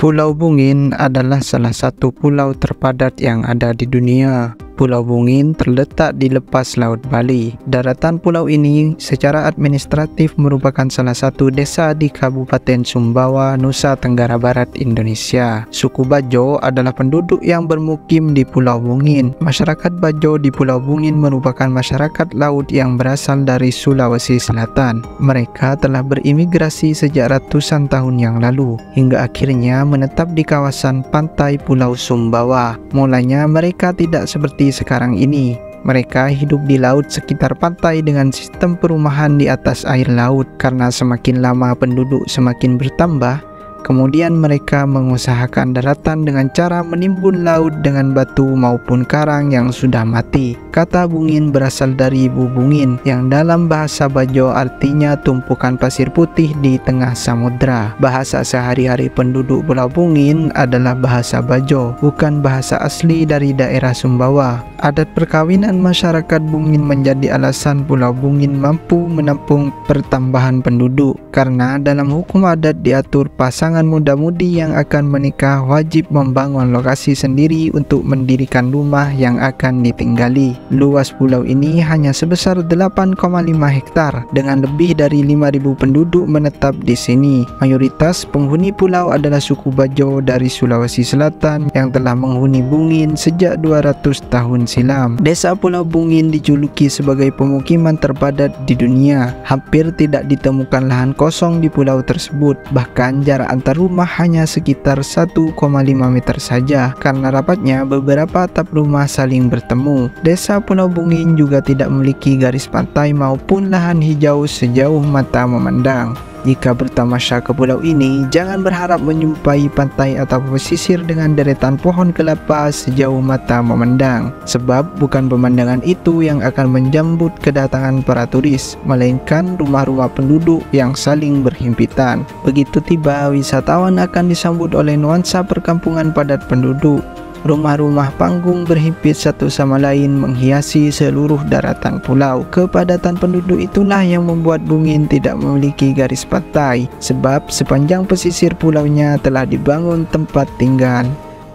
Pulau Bungin adalah salah satu pulau terpadat yang ada di dunia. Pulau Bungin terletak di lepas laut Bali. Daratan pulau ini secara administratif merupakan salah satu desa di Kabupaten Sumbawa, Nusa Tenggara Barat, Indonesia. Suku Bajo adalah penduduk yang bermukim di Pulau Bungin. Masyarakat Bajo di Pulau Bungin merupakan masyarakat laut yang berasal dari Sulawesi Selatan. Mereka telah berimigrasi sejak ratusan tahun yang lalu, hingga akhirnya menetap di kawasan pantai Pulau Sumbawa. Mulanya mereka tidak seperti sekarang ini. Mereka hidup di laut sekitar pantai dengan sistem perumahan di atas air laut. Karena semakin lama penduduk semakin bertambah, kemudian mereka mengusahakan daratan dengan cara menimbun laut dengan batu maupun karang yang sudah mati. Kata Bungin berasal dari bubungin, yang dalam bahasa Bajo artinya tumpukan pasir putih di tengah samudra. Bahasa sehari-hari penduduk Pulau Bungin adalah bahasa Bajo, bukan bahasa asli dari daerah Sumbawa. Adat perkawinan masyarakat Bungin menjadi alasan Pulau Bungin mampu menampung pertambahan penduduk, karena dalam hukum adat diatur pasangan muda-mudi yang akan menikah wajib membangun lokasi sendiri untuk mendirikan rumah yang akan ditinggali. Luas pulau ini hanya sebesar 8,5 hektar dengan lebih dari 5.000 penduduk menetap di sini. Mayoritas penghuni pulau adalah suku Bajo dari Sulawesi Selatan yang telah menghuni Bungin sejak 200 tahun silam. Desa Pulau Bungin dijuluki sebagai pemukiman terpadat di dunia. Hampir tidak ditemukan lahan kosong di pulau tersebut. Bahkan jarak antar rumah hanya sekitar 1,5 meter saja karena rapatnya beberapa atap rumah saling bertemu. Desa Pulau Bungin juga tidak memiliki garis pantai maupun lahan hijau sejauh mata memandang. Jika bertamasya ke pulau ini, jangan berharap menjumpai pantai atau pesisir dengan deretan pohon kelapa sejauh mata memandang, sebab bukan pemandangan itu yang akan menjambut kedatangan para turis, melainkan rumah-rumah penduduk yang saling berhimpitan. Begitu tiba, wisatawan akan disambut oleh nuansa perkampungan padat penduduk. Rumah-rumah panggung berhimpit satu sama lain menghiasi seluruh daratan pulau. Kepadatan penduduk itulah yang membuat Bungin tidak memiliki garis pantai, sebab sepanjang pesisir pulaunya telah dibangun tempat tinggal.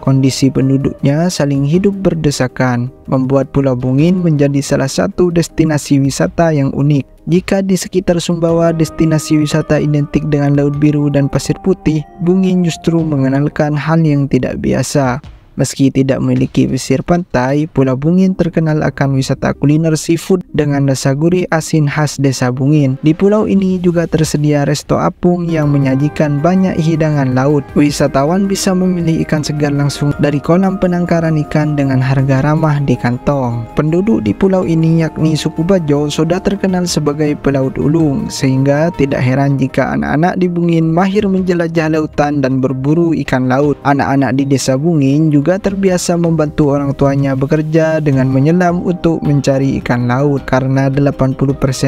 Kondisi penduduknya saling hidup berdesakan, membuat Pulau Bungin menjadi salah satu destinasi wisata yang unik. Jika di sekitar Sumbawa destinasi wisata identik dengan laut biru dan pasir putih, Bungin justru mengenalkan hal yang tidak biasa. Meski tidak memiliki pesisir pantai, Pulau Bungin terkenal akan wisata kuliner seafood dengan rasa gurih asin khas desa Bungin. Di pulau ini juga tersedia resto apung yang menyajikan banyak hidangan laut. Wisatawan bisa memilih ikan segar langsung dari kolam penangkaran ikan dengan harga ramah di kantong. Penduduk di pulau ini yakni suku Bajo sudah terkenal sebagai pelaut ulung, sehingga tidak heran jika anak-anak di Bungin mahir menjelajah lautan dan berburu ikan laut. Anak-anak di desa Bungin juga terbiasa membantu orang tuanya bekerja dengan menyelam untuk mencari ikan laut. Karena 80%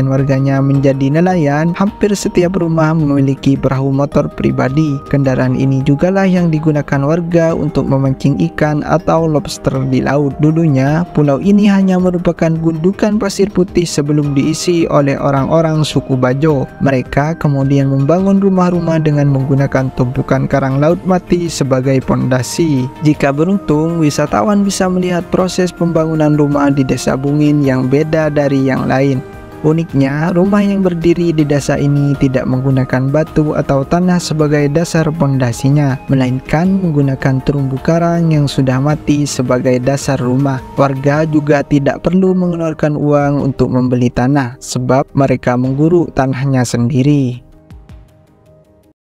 warganya menjadi nelayan, hampir setiap rumah memiliki perahu motor pribadi. Kendaraan ini jugalah yang digunakan warga untuk memancing ikan atau lobster di laut. Dulunya, pulau ini hanya merupakan gundukan pasir putih sebelum diisi oleh orang-orang suku Bajo. Mereka kemudian membangun rumah-rumah dengan menggunakan tumpukan karang laut mati sebagai pondasi. Jika beruntung, wisatawan bisa melihat proses pembangunan rumah di desa Bungin yang beda dari yang lain. Uniknya, rumah yang berdiri di desa ini tidak menggunakan batu atau tanah sebagai dasar pondasinya, melainkan menggunakan terumbu karang yang sudah mati sebagai dasar rumah. Warga juga tidak perlu mengeluarkan uang untuk membeli tanah, sebab mereka mengguruk tanahnya sendiri.